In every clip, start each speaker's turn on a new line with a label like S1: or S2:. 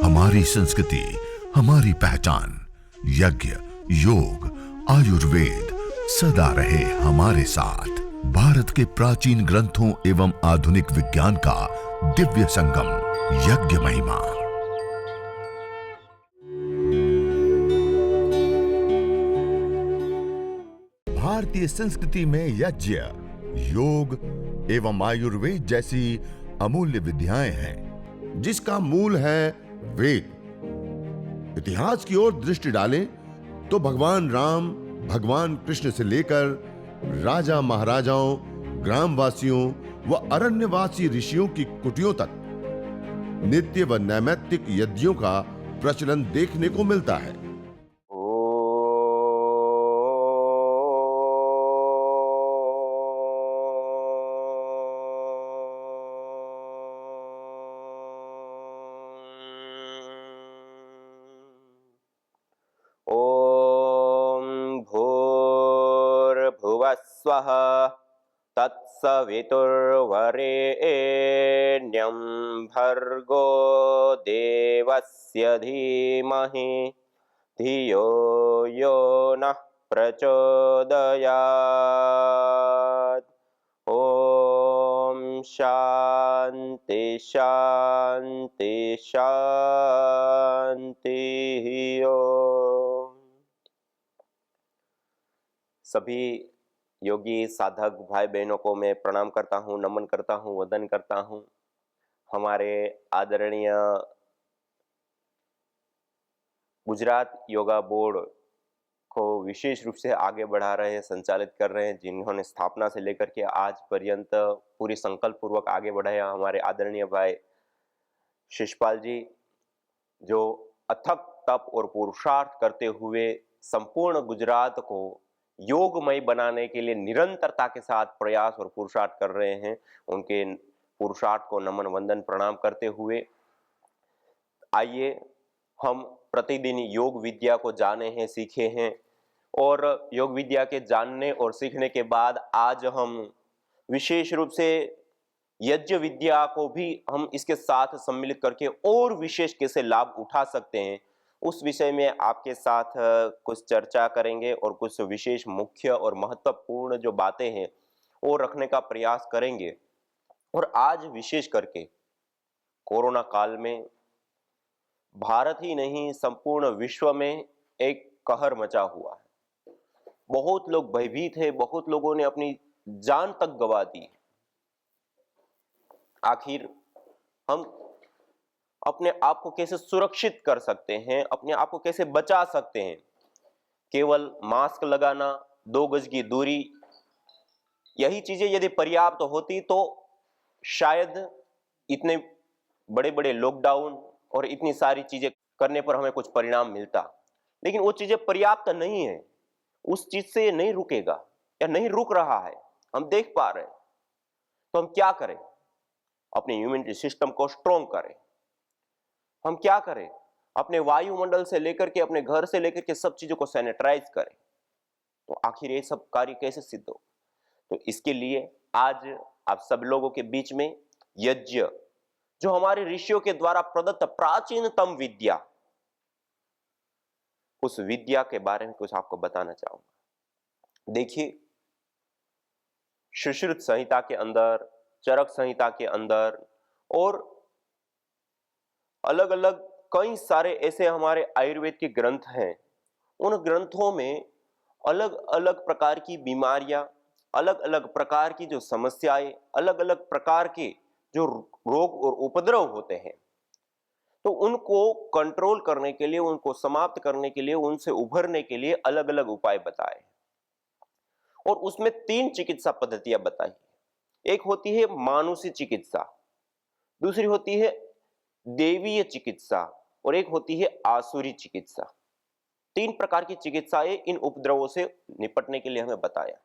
S1: हमारी संस्कृति, हमारी पहचान। यज्ञ, योग, आयुर्वेद सदा रहे हमारे साथ। भारत के प्राचीन ग्रंथों एवं आधुनिक विज्ञान का दिव्य संगम, यज्ञ महिमा। भारतीय संस्कृति में यज्ञ, योग एवं आयुर्वेद जैसी अमूल्य विद्याएं हैं, जिसका मूल है वेद। इतिहास की ओर दृष्टि डालें तो भगवान राम, भगवान कृष्ण से लेकर राजा महाराजाओं, ग्रामवासियों व अरण्यवासी ऋषियों की कुटियों तक नित्य व नैमित्तिक यज्ञों का प्रचलन देखने को मिलता है।
S2: स्वः तत्सवितुर्वरेण्यं भर्गो देवस्य धीमहि धियो यो नः प्रचोदयात्। ओम शांति शांति शांति। ओम। सभी योगी साधक भाई बहनों को मैं प्रणाम करता हूँ, नमन करता हूँ, वंदन करता हूँ। हमारे आदरणीय गुजरात योगा बोर्ड को विशेष रूप से आगे बढ़ा रहे हैं, संचालित कर रहे हैं, जिन्होंने स्थापना से लेकर के आज पर्यंत पूरी संकल्प पूर्वक आगे बढ़ाया। हमारे आदरणीय भाई शिषपाल जी, जो अथक तप और पुरुषार्थ करते हुए संपूर्ण गुजरात को योगमय बनाने के लिए निरंतरता के साथ प्रयास और पुरुषार्थ कर रहे हैं, उनके पुरुषार्थ को नमन वंदन प्रणाम करते हुए आइए हम प्रतिदिन योग विद्या को जाने हैं, सीखे हैं। और योग विद्या के जानने और सीखने के बाद आज हम विशेष रूप से यज्ञ विद्या को भी हम इसके साथ सम्मिलित करके और विशेष कैसे लाभ उठा सकते हैं, उस विषय में आपके साथ कुछ चर्चा करेंगे और कुछ विशेष मुख्य और महत्वपूर्ण जो बातें हैं वो रखने का प्रयास करेंगे। और आज विशेष करके कोरोना काल में भारत ही नहीं संपूर्ण विश्व में एक कहर मचा हुआ है। बहुत लोग भयभीत हैं, बहुत लोगों ने अपनी जान तक गंवा दी। आखिर हम अपने आप को कैसे सुरक्षित कर सकते हैं, अपने आप को कैसे बचा सकते हैं? केवल मास्क लगाना, 2 गज की दूरी, यही चीजें यदि पर्याप्त होती तो शायद इतने बड़े बड़े लॉकडाउन और इतनी सारी चीजें करने पर हमें कुछ परिणाम मिलता। लेकिन वो चीजें पर्याप्त नहीं है, उस चीज से ये नहीं रुकेगा या नहीं रुक रहा है, हम देख पा रहे हैं। तो हम क्या करें? अपने इम्यूनिटी सिस्टम को स्ट्रॉन्ग करें। हम क्या करें? अपने वायुमंडल से लेकर के, अपने घर से लेकर के सब चीजों को सैनिटाइज करें। तो आखिर ये सब कार्य कैसे सिद्ध हो? तो इसके लिए आज आप सब लोगों के बीच में यज्ञ, जो हमारे ऋषियों के द्वारा प्रदत्त प्राचीनतम विद्या, उस विद्या के बारे में कुछ आपको बताना चाहूंगा। देखिए, सुश्रुत संहिता के अंदर, चरक संहिता के अंदर और अलग अलग कई सारे ऐसे हमारे आयुर्वेद के ग्रंथ हैं। उन ग्रंथों में अलग अलग प्रकार की बीमारियां, अलग अलग प्रकार की जो समस्याएं, अलग अलग प्रकार के जो रोग और उपद्रव होते हैं, तो उनको कंट्रोल करने के लिए, उनको समाप्त करने के लिए, उनसे उभरने के लिए अलग अलग उपाय बताए। और उसमें 3 चिकित्सा पद्धतियां बताई। एक होती है मानुषी चिकित्सा, दूसरी होती है देवीय चिकित्सा और एक होती है आसुरी चिकित्सा। 3 प्रकार की चिकित्साएं इन उपद्रवों से निपटने के लिए हमें बताया।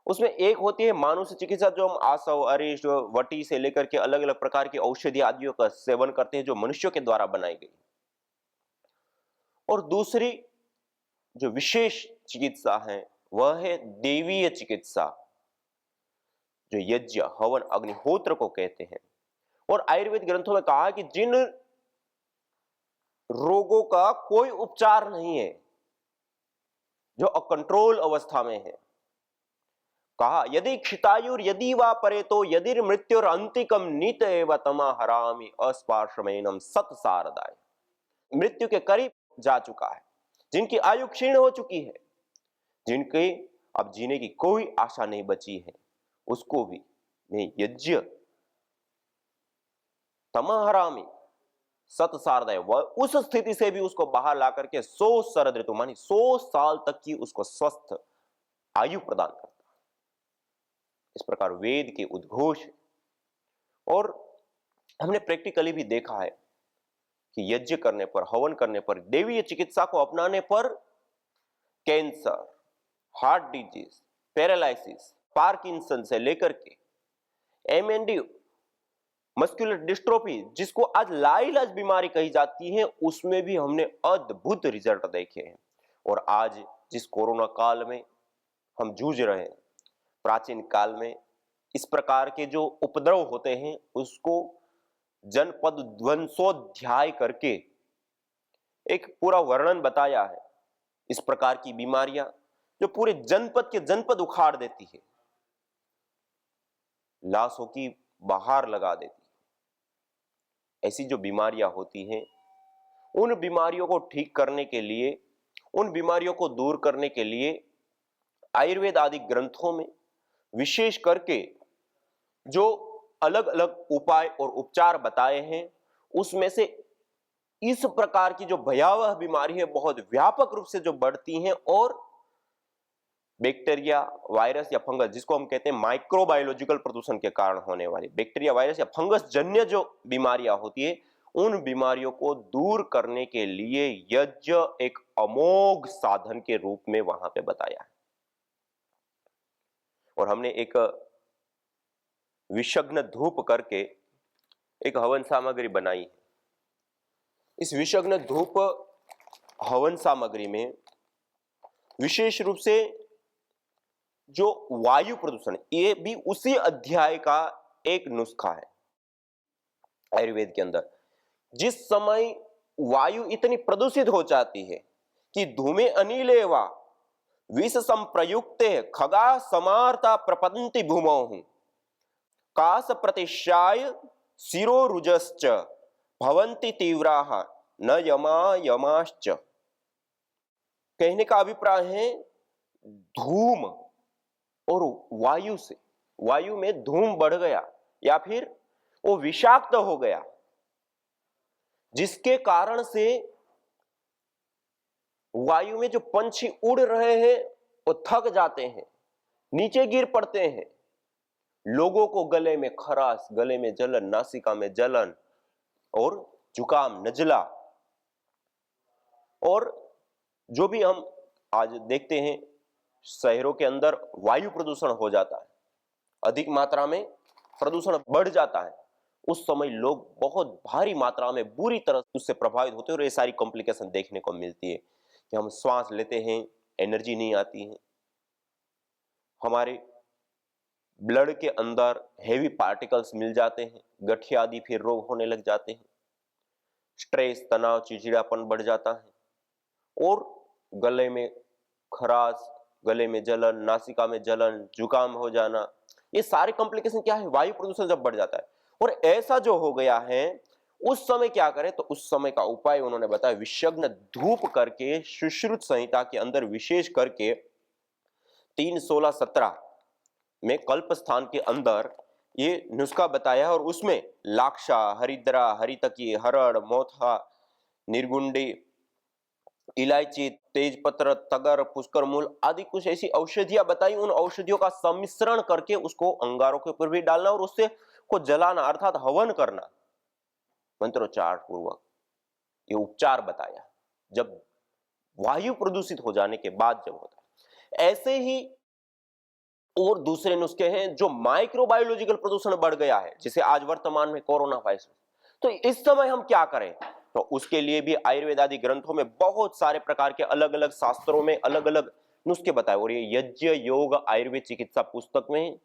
S2: उसमें एक होती है मानुषी चिकित्सा, जो हम आसव, अरिष्ट, वटी से लेकर के अलग अलग प्रकार की औषधि आदियों का सेवन करते हैं, जो मनुष्यों के द्वारा बनाई गई। और दूसरी जो विशेष चिकित्सा है वह है देवीय चिकित्सा, जो यज्ञ, हवन, अग्निहोत्र को कहते हैं। और आयुर्वेद ग्रंथों में कहा कि जिन रोगों का कोई उपचार नहीं है जो अकंट्रोल अवस्था में है। कहा यदि क्षितायुर यदि वा परेतो यदि मृत्युर अंतिकम नीत एव तमा हरामि अस्पार्शमेनम सत सारदाय। मृत्यु के करीब जा चुका है, जिनकी आयु क्षीण हो चुकी है, जिनके अब जीने की कोई आशा नहीं बची है, उसको भी मैं यज्ञ तमा हरामि सत सारदाय, उस स्थिति से भी उसको बाहर ला करके 100 शरद ऋतु मानी 100 साल तक की उसको स्वस्थ आयु प्रदान करता है। इस प्रकार वेद के उद्घोष है। और हमने प्रैक्टिकली भी देखा है कि यज्ञ करने पर, हवन करने पर, देवीय चिकित्सा को अपनाने पर cancer, heart disease, paralysis, Parkinson से लेकर के एमएनडी, मस्कुलर डिस्ट्रोफी, जिसको आज लाइलाज बीमारी कही जाती है, उसमें भी हमने अद्भुत रिजल्ट देखे हैं। और आज जिस कोरोना काल में हम जूझ रहे हैं, प्राचीन काल में इस प्रकार के जो उपद्रव होते हैं उसको जनपद ध्वंसोध्याय करके एक पूरा वर्णन बताया है। इस प्रकार की बीमारियां जो पूरे जनपद के जनपद उखाड़ देती है, लाशों की बहार लगा देती है, ऐसी जो बीमारियां होती हैं, उन बीमारियों को ठीक करने के लिए, उन बीमारियों को दूर करने के लिए आयुर्वेद आदि ग्रंथों में विशेष करके जो अलग अलग उपाय और उपचार बताए हैं, उसमें से इस प्रकार की जो भयावह बीमारी है बहुत व्यापक रूप से जो बढ़ती हैं और बैक्टीरिया, वायरस या फंगस, जिसको हम कहते हैं माइक्रोबायोलॉजिकल प्रदूषण के कारण होने वाली बैक्टीरिया, वायरस या फंगस जन्य जो बीमारियां होती है, उन बीमारियों को दूर करने के लिए यज्ञ एक अमोघ साधन के रूप में वहां पे बताया है। और हमने एक विषग्न धूप करके एक हवन सामग्री बनाई है। इस विषग्न धूप हवन सामग्री में विशेष रूप से जो वायु प्रदूषण, ये भी उसी अध्याय का एक नुस्खा है आयुर्वेद के अंदर। जिस समय वायु इतनी प्रदूषित हो जाती है कि धूमे अनिले वा विष संप्रयुक्ते खगा समार्ता प्रपंति भूमौ कास प्रतिशाय शिरोरुजश्च भवन्ति तीव्राः न यमा यमाश्च। कहने का अभिप्राय है धूम और वायु से, वायु में धूम बढ़ गया या फिर वो विषाक्त हो गया, जिसके कारण से वायु में जो पंछी उड़ रहे हैं वो थक जाते हैं, नीचे गिर पड़ते हैं, लोगों को गले में खराश, गले में जलन, नासिका में जलन और जुकाम, नजला, और जो भी हम आज देखते हैं शहरों के अंदर वायु प्रदूषण हो जाता है, अधिक मात्रा में प्रदूषण बढ़ जाता है, उस समय लोग बहुत भारी मात्रा में बुरी तरह उससे प्रभावित होते हैं और ये सारी कॉम्प्लिकेशन देखने को मिलती है कि हम श्वास लेते हैं, एनर्जी नहीं आती है, हमारे ब्लड के अंदर हेवी पार्टिकल्स मिल जाते हैं, गठिया आदि फिर रोग होने लग जाते हैं, स्ट्रेस, तनाव, चिड़चिड़ापन बढ़ जाता है और गले में खराश, गले में जलन, नासिका में जलन, जुकाम हो जाना, ये सारे कॉम्प्लिकेशन क्या है, वायु प्रदूषण जब बढ़ जाता है। और ऐसा जो हो गया है उस समय क्या करें, तो उस समय का उपाय उन्होंने बताया विषग्न धूप करके, सुश्रुत संहिता के अंदर विशेष करके 3, 16, 17 में कल्प स्थान के अंदर ये नुस्खा बताया और उसमें लाक्षा, हरिद्रा, हरितकी, हरड़, मोथा, निर्गुंडी, इलायची, तेजपत्र, तगर, पुष्कर मूल आदि कुछ ऐसी औषधियां बताई। उन औषधियों का सम्मिश्रण करके उसको अंगारों के ऊपर भी डालना और उससे को जलाना, अर्थात हवन करना मंत्रोच्चार पूर्वक, ये उपचार बताया जब वायु प्रदूषित हो जाने के बाद जब होता है। ऐसे ही और दूसरे नुस्खे हैं जो माइक्रोबायोलॉजिकल प्रदूषण बढ़ गया है, जैसे आज वर्तमान में कोरोना वायरस, तो इस समय हम क्या करें, तो उसके लिए भी आयुर्वेद आदि ग्रंथों में बहुत सारे प्रकार के अलग अलग शास्त्रों में अलग अलग नुस्खे बताए। और ये यज्ञ योग आयुर्वेद चिकित्सा पुस्तक में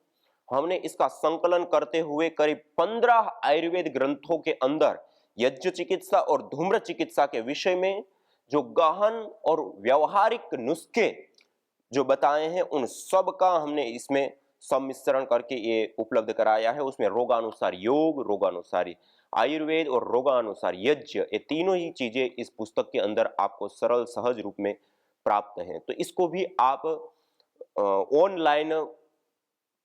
S2: हमने इसका संकलन करते हुए करीब 15 आयुर्वेद ग्रंथों के अंदर यज्ञ चिकित्सा और धूम्र चिकित्सा के विषय में जो गहन और व्यवहारिक नुस्खे जो बताए हैं, उन सब का हमने इसमें सम्मिश्रण करके ये उपलब्ध कराया है। उसमें रोगानुसार योग, रोगानुसार आयुर्वेद और रोगानुसार यज्ञ, ये तीनों ही चीजें इस पुस्तक के अंदर आपको सरल सहज रूप में प्राप्त हैं। तो इसको भी आप ऑनलाइन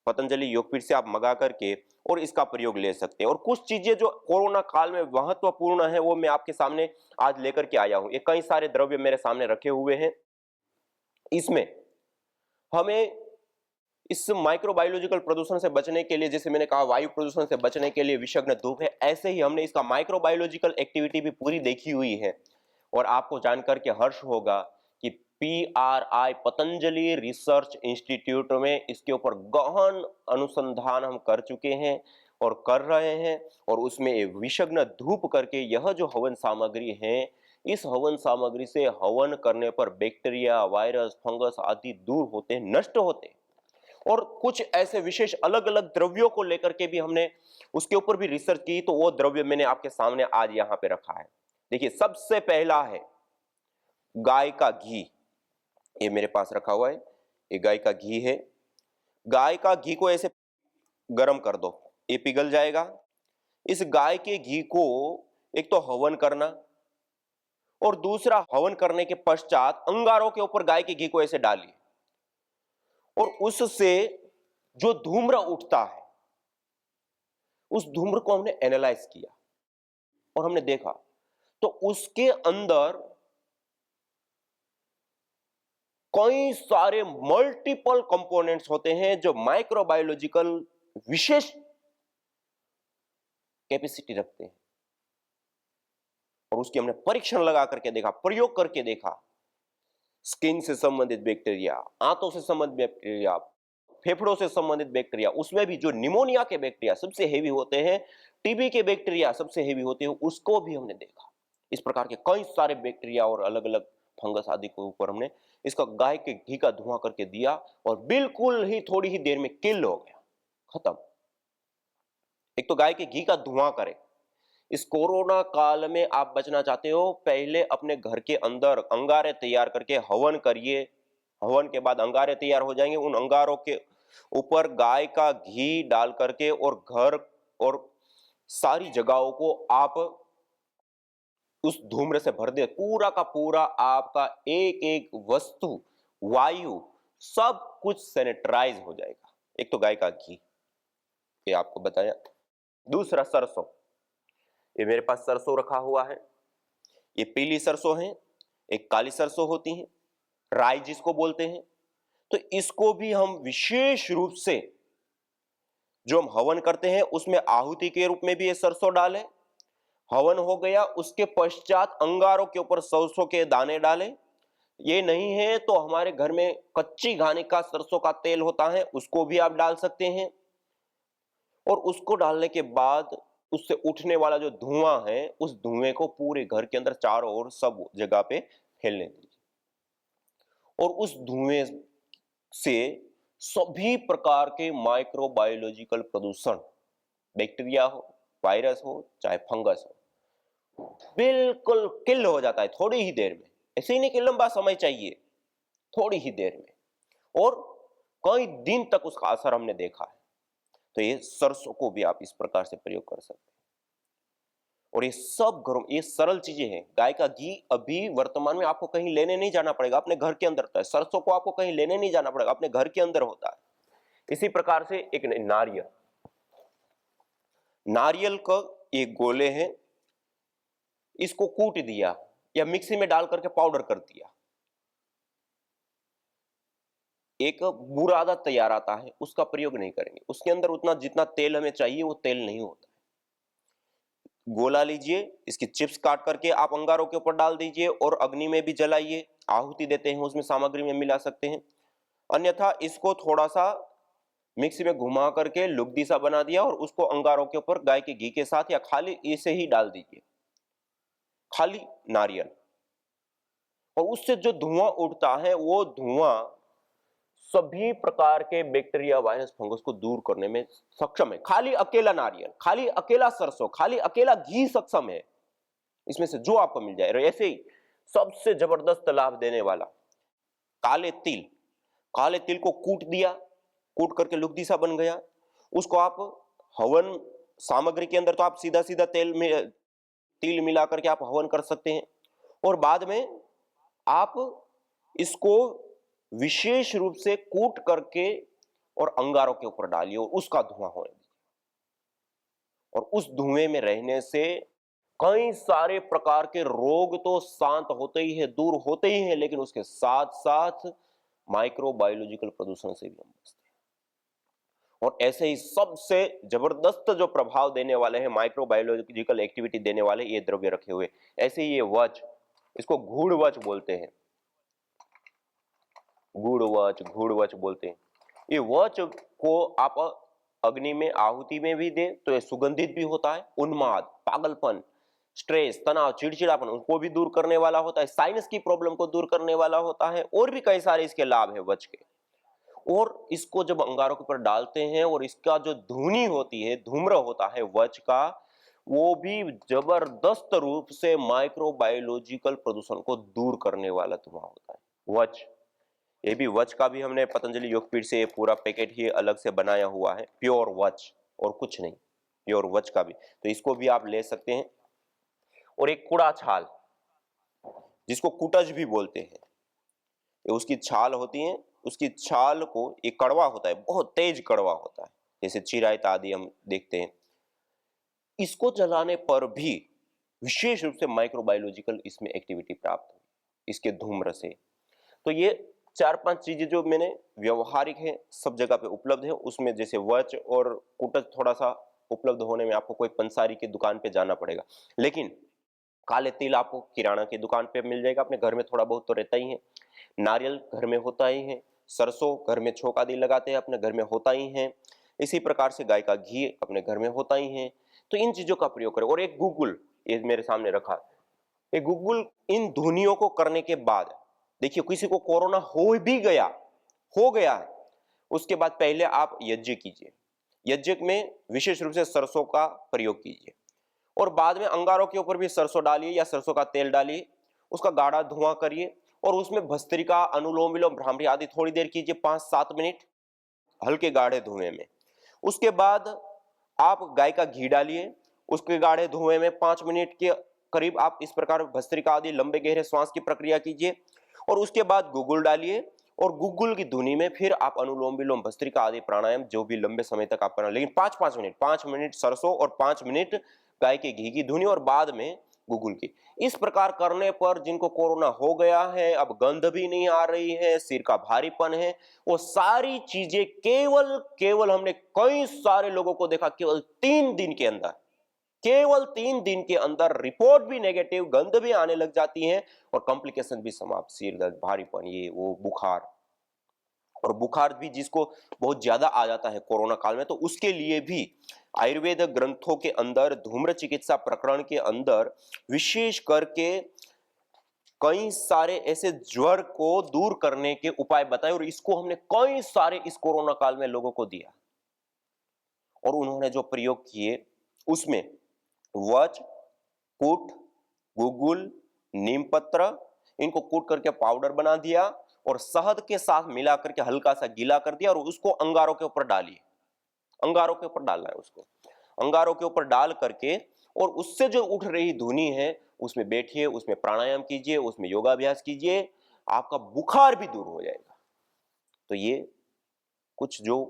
S2: पतंजलि योगपीठ से आप मंगा करके और इसका प्रयोग ले सकते हैं। और कुछ चीजें जो कोरोना काल में महत्वपूर्ण है वो मैं आपके सामने आज लेकर के आया हूं। ये कई सारे द्रव्य मेरे सामने रखे हुए हैं। इसमें हमें इस माइक्रोबायोलॉजिकल प्रदूषण से बचने के लिए, जैसे मैंने कहा वायु प्रदूषण से बचने के लिए विषग्न धूप है, ऐसे ही हमने इसका माइक्रोबायोलॉजिकल एक्टिविटी भी पूरी देखी हुई है। और आपको जानकर के हर्ष होगा कि PRI पतंजलि रिसर्च इंस्टीट्यूट में इसके ऊपर गहन अनुसंधान हम कर चुके हैं और कर रहे हैं। और उसमें विषग्न धूप करके यह जो हवन सामग्री है, इस हवन सामग्री से हवन करने पर बैक्टीरिया, वायरस, फंगस आदि दूर होते हैं, नष्ट होते हैं। और कुछ ऐसे विशेष अलग अलग द्रव्यों को लेकर के भी हमने उसके ऊपर भी रिसर्च की, तो वो द्रव्य मैंने आपके सामने आज यहां पे रखा है। देखिए, सबसे पहला है गाय का घी। ये मेरे पास रखा हुआ है, ये गाय का घी है। गाय का घी को ऐसे गर्म कर दो, ये पिघल जाएगा। इस गाय के घी को एक तो हवन करना, और दूसरा हवन करने के पश्चात अंगारों के ऊपर गाय के घी को ऐसे डालिए, और उससे जो धूम्र उठता है, उस धूम्र को हमने एनालाइज किया और हमने देखा तो उसके अंदर कई सारे मल्टीपल कंपोनेंट्स होते हैं जो माइक्रोबायोलॉजिकल विशेष कैपेसिटी रखते हैं। और उसकी हमने परीक्षण लगा करके देखा, प्रयोग करके देखा। स्किन से संबंधित बैक्टीरिया, आंतों से संबंधित बैक्टीरिया, फेफड़ों से संबंधित बैक्टीरिया, उसमें भी जो निमोनिया के बैक्टीरिया सबसे हेवी होते हैं, टीबी के बैक्टीरिया सबसे हेवी होते हैं, उसको भी हमने देखा। इस प्रकार के कई सारे बैक्टीरिया और अलग अलग फंगस आदि के ऊपर हमने इसका गाय के घी का धुआं करके दिया और बिल्कुल ही थोड़ी ही देर में किल हो गया, खत्म। एक तो गाय के घी का धुआं करें। इस कोरोना काल में आप बचना चाहते हो, पहले अपने घर के अंदर अंगारे तैयार करके हवन करिए। हवन के बाद अंगारे तैयार हो जाएंगे, उन अंगारों के ऊपर गाय का घी डाल करके और घर और सारी जगहों को आप उस धूम्र से भर दे। पूरा का पूरा आपका एक एक वस्तु, वायु, सब कुछ सैनिटाइज हो जाएगा। एक तो गाय का घी, ये आपको बताया। दूसरा सरसों, ये मेरे पास सरसों रखा हुआ है। ये पीली सरसों है, एक काली सरसों होती है, राई जिसको बोलते हैं। तो इसको भी हम विशेष रूप से जो हम हवन करते हैं उसमें आहुति के रूप में भी ये सरसों डालें। हवन हो गया, उसके पश्चात अंगारों के ऊपर सरसों के दाने डालें। ये नहीं है तो हमारे घर में कच्ची घानी का सरसों का तेल होता है, उसको भी आप डाल सकते हैं। और उसको डालने के बाद उससे उठने वाला जो धुआं है, उस धुएं को पूरे घर के अंदर चारों ओर सब जगह पे फैलने दीजिए। और उस धुएं से सभी प्रकार के माइक्रोबायोलॉजिकल प्रदूषण, बैक्टीरिया हो, वायरस हो, चाहे फंगस हो, बिल्कुल किल हो जाता है थोड़ी ही देर में। ऐसे ही नहीं कि लंबा समय चाहिए, थोड़ी ही देर में, और कई दिन तक उसका असर हमने देखा है। तो ये सरसों को भी आप इस प्रकार से प्रयोग कर सकते हैं। और ये सब घरों, ये सरल चीजें हैं। गाय का घी अभी वर्तमान में आपको कहीं लेने नहीं जाना पड़ेगा, अपने घर के अंदर होता है। सरसों को आपको कहीं लेने नहीं जाना पड़ेगा, अपने घर के अंदर होता है। इसी प्रकार से एक नारियल, नारियल का ये गोले हैं, इसको कूट दिया या मिक्सी में डाल करके पाउडर कर दिया, एक बुरादा तैयार आता है, उसका प्रयोग नहीं करेंगे। उसके अंदर उतना जितना तेल हमें चाहिए वो तेल नहीं होता है। गोला लीजिए, इसकी चिप्स काट करके आप अंगारों के ऊपर डाल दीजिए और अग्नि में भी जलाइए। आहुति देते हैं उसमें सामग्री में मिला सकते हैं। अन्यथा इसको थोड़ा सा मिक्सी में घुमा करके लुगदी सा बना दिया और उसको अंगारों के ऊपर गाय के घी के साथ या खाली इसे ही डाल दीजिए, खाली नारियल। और उससे जो धुआं उठता है वो धुआं सभी प्रकार के बैक्टीरिया, वायरस, फंगस को दूर करने में सक्षम है। खाली अकेला नारियल, खाली अकेला सरसों, खाली अकेला घी सक्षम है। इसमें से जो आपको मिल जाए। और ऐसे ही सबसे जबरदस्त लाभ देने वाला काले तिल, काले तिल को कूट दिया, कूट करके लुगदी सा बन गया, उसको आप हवन सामग्री के अंदर तो आप सीधा सीधा तिल मिला करके आप हवन कर सकते हैं, और बाद में आप इसको विशेष रूप से कूट करके और अंगारों के ऊपर डालिए और उसका धुआं होने दीजिए। और उस धुएं में रहने से कई सारे प्रकार के रोग तो शांत होते ही है, दूर होते ही हैं, लेकिन उसके साथ साथ माइक्रोबायोलॉजिकल प्रदूषण से भी हम बचते हैं। और ऐसे ही सबसे जबरदस्त जो प्रभाव देने वाले हैं, माइक्रोबायोलॉजिकल एक्टिविटी देने वाले ये द्रव्य रखे हुए। ऐसे ही ये वच, इसको गूढ़वच बोलते हैं, गूढ़वच बोलते हैं। ये वच को आप अग्नि में आहुति में भी दे तो ये सुगंधित भी होता है, उन्माद, पागलपन, स्ट्रेस, तनाव, चिड़चिड़ापन उनको भी दूर करने वाला होता है, साइनस की प्रॉब्लम को दूर करने वाला होता है, और भी कई सारे इसके लाभ है वच के। और इसको जब अंगारों के ऊपर डालते हैं और इसका जो धुनी होती है, धूम्र होता है वच का, वो भी जबरदस्त रूप से माइक्रोबायोलॉजिकल प्रदूषण को दूर करने वाला धुआं होता है वच। ये भी वच का भी हमने पतंजलि योगपीठ से पूरा पैकेट ही अलग से बनाया हुआ है, प्योर वच और कुछ नहीं, प्योर वच का भी, तो इसको भी आप ले सकते हैं। और एक कुड़ा छाल, जिसको कुटज भी बोलते हैं, ये उसकी छाल होती है, उसकी छाल को, एक कड़वा होता है, बहुत तेज कड़वा होता है, जैसे चिरायत आदि हम देखते हैं, इसको जलाने पर भी विशेष रूप से माइक्रोबायोलॉजिकल इसमें एक्टिविटी प्राप्त हुई इसके धूम्र से। तो ये 4-5 चीजें जो मैंने व्यवहारिक है, सब जगह पे उपलब्ध है, उसमें जैसे वच और कुटज थोड़ा सा उपलब्ध होने में आपको कोई पंसारी की दुकान पे जाना पड़ेगा, लेकिन काले तिल आपको किराना की दुकान पे मिल जाएगा, अपने घर में थोड़ा बहुत तो रहता ही है, नारियल घर में होता ही है, सरसों घर में छोक आदि लगाते हैं, अपने घर में होता ही है, इसी प्रकार से गाय का घी अपने घर में होता ही है। तो इन चीजों का प्रयोग करें। और एक गुग्गुल, ये मेरे सामने रखा, ये गुग्गुल इन धुनियों को करने के बाद, देखिए किसी को कोरोना हो गया है, उसके बाद पहले आप यज्ञ कीजिए, यज्ञ में विशेष रूप से सरसों का प्रयोग कीजिए, और बाद में अंगारों के ऊपर भी सरसों डालिए या सरसों का तेल डालिए, उसका गाढ़ा धुआं करिए, और उसमें भस्त्रिका, अनुलोम विलोम, भ्रामरी आदि थोड़ी देर कीजिए, 5-7 मिनट हल्के गाढ़े धुएं में। उसके बाद आप गाय का घी डालिए, उसके गाढ़े धुएं में 5 मिनट के करीब आप इस प्रकार भस्त्रिका आदि लंबे गहरे श्वास की प्रक्रिया कीजिए, और उसके बाद गुग्गुल डालिए, और गुग्गुल की धुनी में फिर आप अनुलोम विलोम, भस्त्रिका आदि प्राणायाम जो भी लंबे समय तक आप करना, लेकिन 5 मिनट सरसों और 5 मिनट गाय के घी की धुनी, और बाद में गुग्गुल की। इस प्रकार करने पर जिनको कोरोना हो गया है, अब गंध भी नहीं आ रही है, सिर का भारीपन है, वो सारी चीजें केवल हमने कई सारे लोगों को देखा, केवल 3 दिन के अंदर रिपोर्ट भी नेगेटिव, गंध भी आने लग जाती है, और कॉम्प्लिकेशन भी समाप्त, सिर दर्द, भारीपन, ये वो, बुखार। और बुखार भी जिसको बहुत ज्यादा आ जाता है कोरोना काल में, तो उसके लिए भी आयुर्वेद ग्रंथों के अंदर, धूम्र चिकित्सा प्रकरण के अंदर विशेष करके कई सारे ऐसे ज्वर को दूर करने के उपाय बताए, और इसको हमने कई सारे इस कोरोना काल में लोगों को दिया, और उन्होंने जो प्रयोग किए उसमें वच, कूट, गुग्गुल, नीम पत्र, इनको कूट करके पाउडर बना दिया, और शहद के साथ मिला करके हल्का सा गीला कर दिया, और उसको अंगारों के ऊपर डालिए, अंगारों के ऊपर डालना है उसको, अंगारों के ऊपर डाल करके, और उससे जो उठ रही धुनी है उसमें बैठिए, उसमें प्राणायाम कीजिए, उसमें योगाभ्यास कीजिए, आपका बुखार भी दूर हो जाएगा। तो ये कुछ जो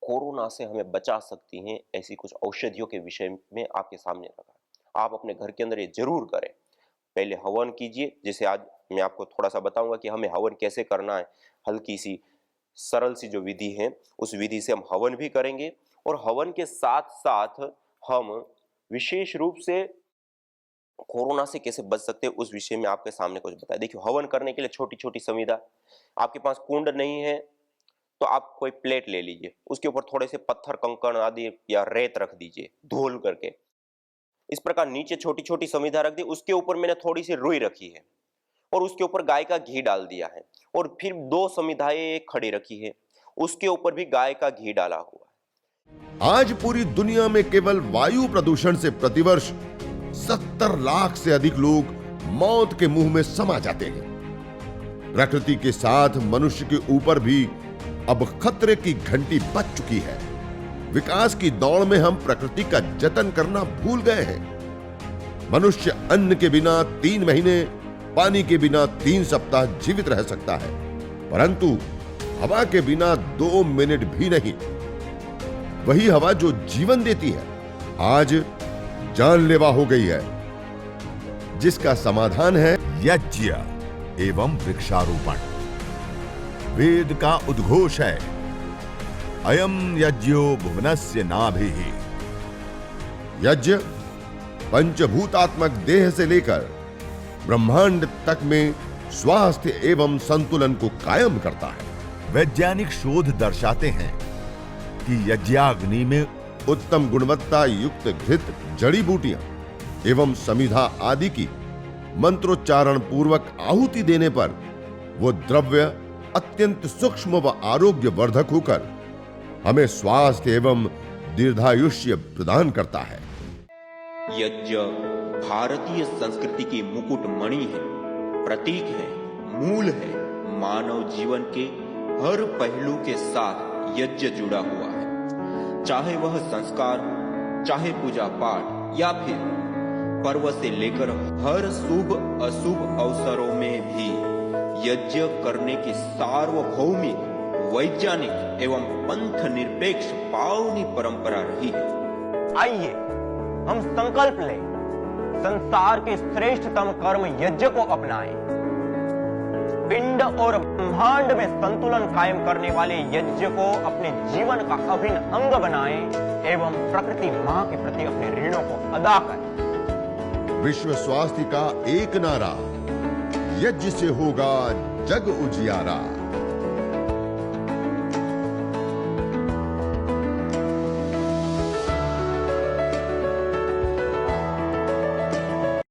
S2: कोरोना से हमें बचा सकती हैं, ऐसी कुछ औषधियों के विषय में आपके सामने रखा। आप अपने घर के अंदर ये जरूर करें। पहले हवन कीजिए, जैसे आज मैं आपको थोड़ा सा बताऊंगा कि हमें हवन कैसे करना है, हल्की सी सरल सी जो विधि है, उस विधि से हम हवन भी करेंगे, और हवन के साथ साथ हम विशेष रूप से कोरोना से कैसे बच सकते हैं उस विषय में आपके सामने कुछ बताया। देखिए, हवन करने के लिए छोटी छोटी संविधा, आपके पास कुंड नहीं है तो आप कोई प्लेट ले लीजिए, उसके ऊपर थोड़े से पत्थर, कंकड़ आदि या रेत रख दीजिए धोल करके, इस प्रकार नीचे छोटी छोटी संविधा रख दी, उसके ऊपर मैंने थोड़ी सी रुई रखी है, और उसके ऊपर गाय का घी डाल दिया है, और फिर 2 समिधाएं खड़ी रखी है, उसके ऊपर भी गाय का घी डाला हुआ है।
S1: आज पूरी दुनिया में केवल वायु प्रदूषण से प्रतिवर्ष 70 लाख से अधिक लोग मौत के मुंह में समा जाते हैं। प्रकृति के साथ मनुष्य के ऊपर भी अब खतरे की घंटी बज चुकी है। विकास की दौड़ में हम प्रकृति का जतन करना भूल गए हैं। मनुष्य अन्न के बिना 3 महीने, पानी के बिना 3 सप्ताह जीवित रह सकता है, परंतु हवा के बिना 2 मिनट भी नहीं। वही हवा जो जीवन देती है आज जानलेवा हो गई है, जिसका समाधान है
S3: यज्ञ एवं वृक्षारोपण। वेद का उद्घोष है, अयम यज्ञो भुवनस्य नाभिः।
S1: यज्ञ पंचभूतात्मक देह से लेकर ब्रह्मांड तक में स्वास्थ्य एवं संतुलन को कायम करता है।
S3: वैज्ञानिक शोध दर्शाते हैं कि यज्ञाग्नि में
S1: उत्तम गुणवत्ता युक्त घृत, जड़ी बूटियां एवं समिधा आदि की मंत्रोच्चारण पूर्वक आहुति देने पर वो द्रव्य अत्यंत सूक्ष्म व आरोग्य वर्धक होकर हमें स्वास्थ्य एवं दीर्घायुष्य प्रदान करता है।
S4: यज्ञ भारतीय संस्कृति की मुकुट मणि है, प्रतीक है, मूल है। मानव जीवन के हर पहलू के साथ यज्ञ जुड़ा हुआ है, चाहे वह संस्कार, चाहे पूजा पाठ या फिर पर्व से लेकर हर शुभ अशुभ अवसरों में भी यज्ञ करने की सार्वभौमिक, वैज्ञानिक एवं पंथ निरपेक्ष पावनी परंपरा रही है।
S5: आइए हम संकल्प लें, संसार के श्रेष्ठतम कर्म यज्ञ को अपनाएं। पिंड और ब्रह्मांड में संतुलन कायम करने वाले यज्ञ को अपने जीवन का अभिन्न अंग बनाएं एवं प्रकृति मां के प्रति अपने ऋणों को अदा करें।
S1: विश्व स्वास्थ्य का एक नारा, यज्ञ से होगा जग उजियारा।